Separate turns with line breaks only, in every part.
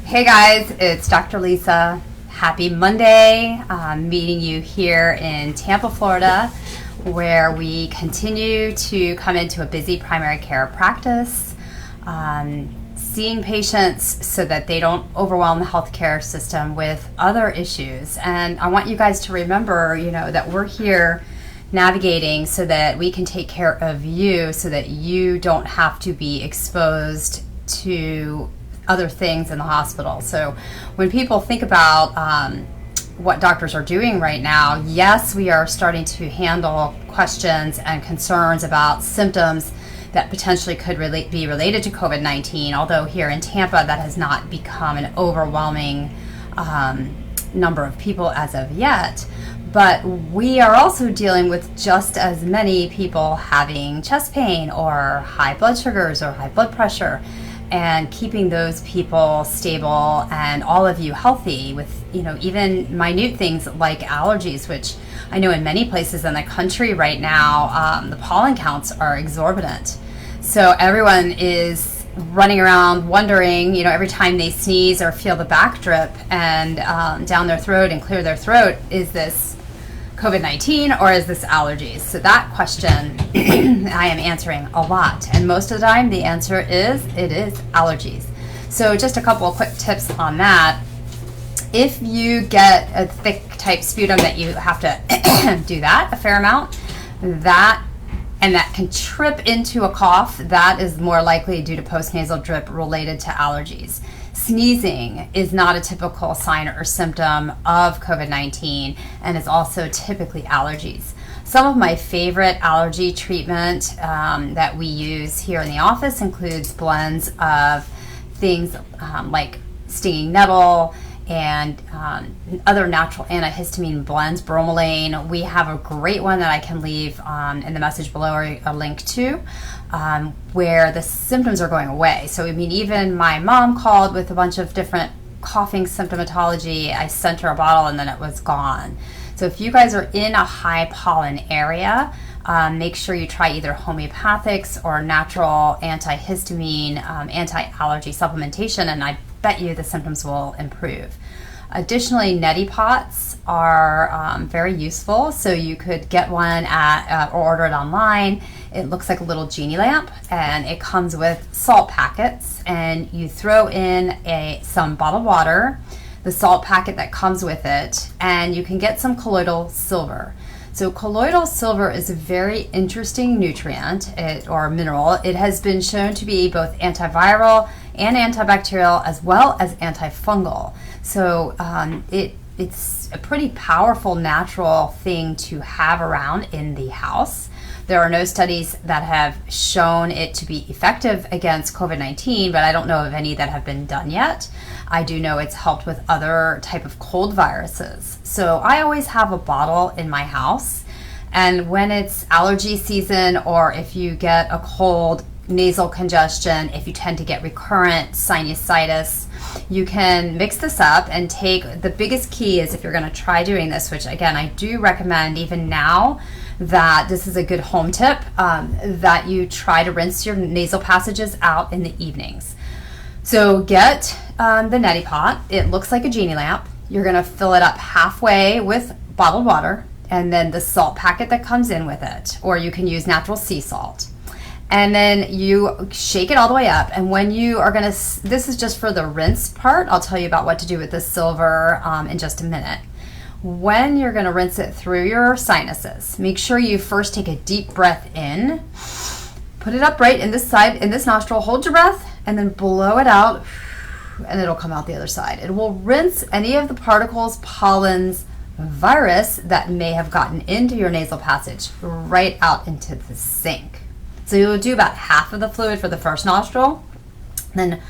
Hey guys, it's Dr. Lisa. Happy Monday. I'm meeting you here in Tampa, Florida, where we continue to come into a busy primary care practice, seeing patients so that they don't overwhelm the healthcare system with other issues. And I want you guys to remember, that we're here navigating so that we can take care of you so that you don't have to be exposed to other things in the hospital. So when people think about what doctors are doing right now, yes, we are starting to handle questions and concerns about symptoms that potentially could be related to COVID-19, although here in Tampa that has not become an overwhelming number of people as of yet. But we are also dealing with just as many people having chest pain or high blood sugars or high blood pressure, and keeping those people stable and all of you healthy with, even minute things like allergies, which I know in many places in the country right now, the pollen counts are exorbitant. So everyone is running around wondering, every time they sneeze or feel the back drip and down their throat and clear their throat, is this COVID-19 or is this allergies? So that question I am answering a lot, and most of the time the answer is it is allergies. So just a couple of quick tips on that. If you get a thick type sputum that you have to do that a fair amount, that can trip into a cough, that is more likely due to postnasal drip related to allergies. Sneezing is not a typical sign or symptom of COVID-19 and is also typically allergies. Some of my favorite allergy treatment that we use here in the office includes blends of things like stinging nettle and other natural antihistamine blends, bromelain. We have a great one that I can leave in the message below a link to, where the symptoms are going away. So, even my mom called with a bunch of different coughing symptomatology. I sent her a bottle and then it was gone. So if you guys are in a high pollen area, make sure you try either homeopathics or natural antihistamine, anti-allergy supplementation, and I bet you the symptoms will improve. Additionally, neti pots are very useful. So you could get one or order it online. It looks like a little genie lamp, and it comes with salt packets, and you throw in some bottled water, the salt packet that comes with it, and you can get some colloidal silver. So colloidal silver is a very interesting nutrient or mineral. It has been shown to be both antiviral and antibacterial as well as antifungal. So it's a pretty powerful natural thing to have around in the house. There are no studies that have shown it to be effective against COVID-19, but I don't know of any that have been done yet. I do know it's helped with other type of cold viruses. So I always have a bottle in my house, and when it's allergy season, or if you get a cold, nasal congestion, if you tend to get recurrent sinusitis, you can mix this up and take, the biggest key is if you're going to try doing this, which again I do recommend even now, that this is a good home tip, that you try to rinse your nasal passages out in the evenings. So get the neti pot. It looks like a genie lamp. You're going to fill it up halfway with bottled water and then the salt packet that comes in with it, or you can use natural sea salt. And then you shake it all the way up, and when you are going to, this is just for the rinse part, I'll tell you about what to do with the silver in just a minute. When you're going to rinse it through your sinuses, make sure you first take a deep breath in, put it up right in this side, in this nostril, hold your breath, and then blow it out, and it'll come out the other side. It will rinse any of the particles, pollens, virus that may have gotten into your nasal passage right out into the sink. So you'll do about half of the fluid for the first nostril, then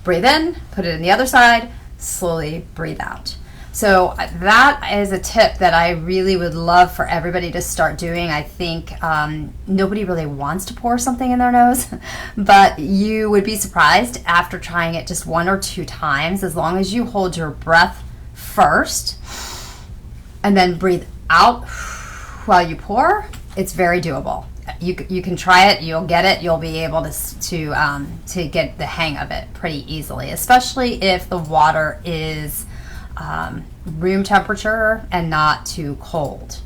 breathe in, put it in the other side, slowly breathe out. So that is a tip that I really would love for everybody to start doing. I think nobody really wants to pour something in their nose, but you would be surprised after trying it just 1 or 2 times, as long as you hold your breath first and then breathe out while you pour, it's very doable. you can try it, you'll get it, you'll be able to get the hang of it pretty easily, especially if the water is room temperature and not too cold.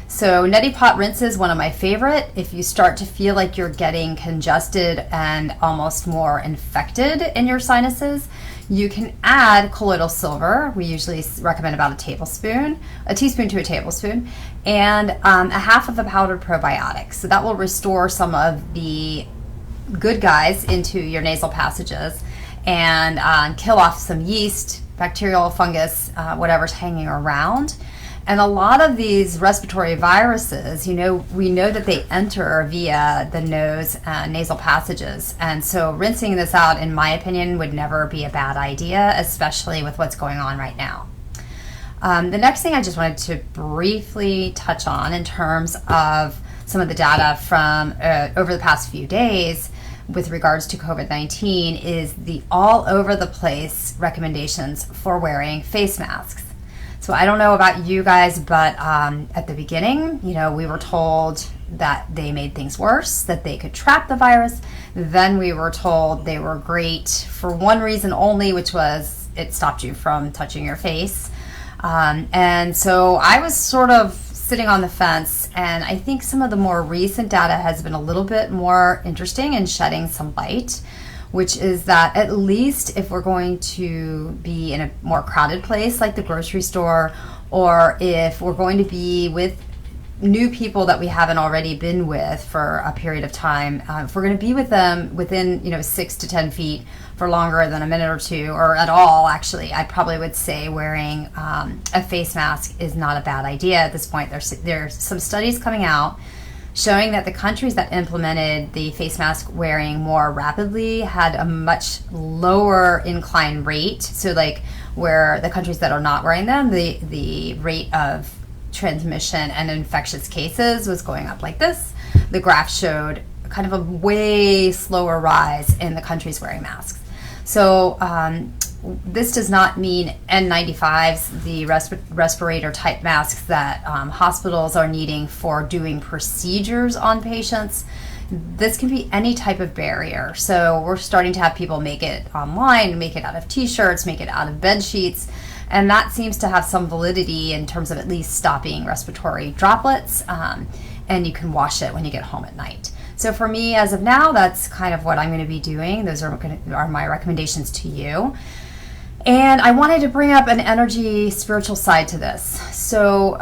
So neti pot rinse is one of my favorite. If you start to feel like you're getting congested and almost more infected in your sinuses, you can add colloidal silver. We usually recommend about a teaspoon to a tablespoon, and a half of a powdered probiotic. So that will restore some of the good guys into your nasal passages and kill off some yeast, bacterial, fungus, whatever's hanging around. And a lot of these respiratory viruses, we know that they enter via the nose, nasal passages. And so rinsing this out, in my opinion, would never be a bad idea, especially with what's going on right now. The next thing I just wanted to briefly touch on in terms of some of the data from over the past few days with regards to COVID-19 is the all over the place recommendations for wearing face masks. So I don't know about you guys, but at the beginning, we were told that they made things worse, that they could trap the virus. Then we were told they were great for one reason only, which was it stopped you from touching your face. And so I was sort of sitting on the fence, and I think some of the more recent data has been a little bit more interesting and shedding some light, which is that at least if we're going to be in a more crowded place like the grocery store, or if we're going to be with new people that we haven't already been with for a period of time, if we're going to be with them within 6 to 10 feet for longer than a minute or two, or at all, actually, I probably would say wearing a face mask is not a bad idea at this point. There's some studies coming out showing that the countries that implemented the face mask wearing more rapidly had a much lower incline rate. So like where the countries that are not wearing them, the rate of transmission and infectious cases was going up like this. The graph showed kind of a way slower rise in the countries wearing masks. So this does not mean N95s, the respirator type masks that hospitals are needing for doing procedures on patients. This can be any type of barrier. So we're starting to have people make it online, make it out of t-shirts, make it out of bed sheets. And that seems to have some validity in terms of at least stopping respiratory droplets. And you can wash it when you get home at night. So for me, as of now, that's kind of what I'm going to be doing. Those are my recommendations to you. And I wanted to bring up an energy, spiritual side to this. So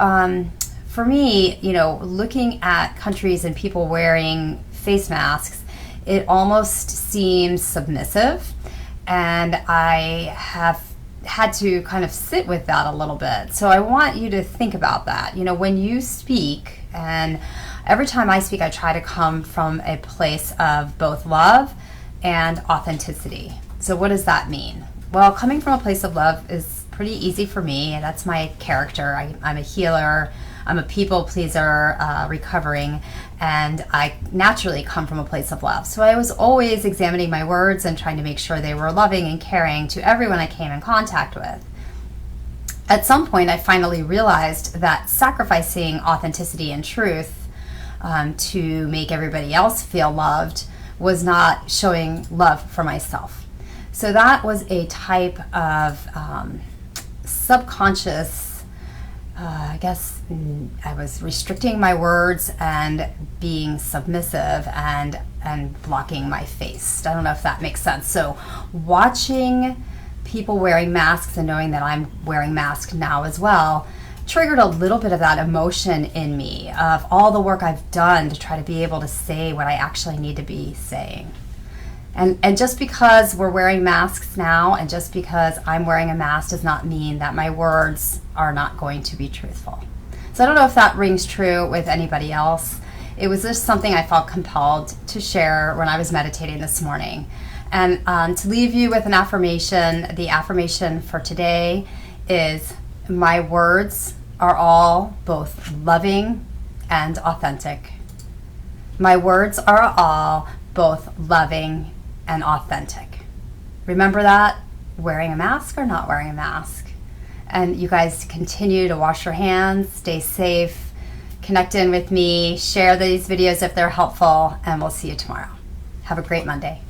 for me, looking at countries and people wearing face masks, it almost seems submissive. And I have had to kind of sit with that a little bit. So I want you to think about that. When you speak, and every time I speak, I try to come from a place of both love and authenticity. So what does that mean? Well, coming from a place of love is pretty easy for me, and that's my character. I'm a healer, I'm a people pleaser, recovering, and I naturally come from a place of love. So I was always examining my words and trying to make sure they were loving and caring to everyone I came in contact with. At some point, I finally realized that sacrificing authenticity and truth to make everybody else feel loved was not showing love for myself. So that was a type of subconscious, I guess I was restricting my words and being submissive and blocking my face. I don't know if that makes sense. So watching people wearing masks and knowing that I'm wearing masks now as well triggered a little bit of that emotion in me of all the work I've done to try to be able to say what I actually need to be saying. And just because we're wearing masks now, and just because I'm wearing a mask, does not mean that my words are not going to be truthful. So I don't know if that rings true with anybody else. It was just something I felt compelled to share when I was meditating this morning. And to leave you with an affirmation, the affirmation for today is, my words are all both loving and authentic. My words are all both loving and authentic. Remember that, wearing a mask or not wearing a mask. And you guys continue to wash your hands, stay safe, Connect in with me, share these videos if they're helpful, and we'll see you tomorrow. Have a great Monday.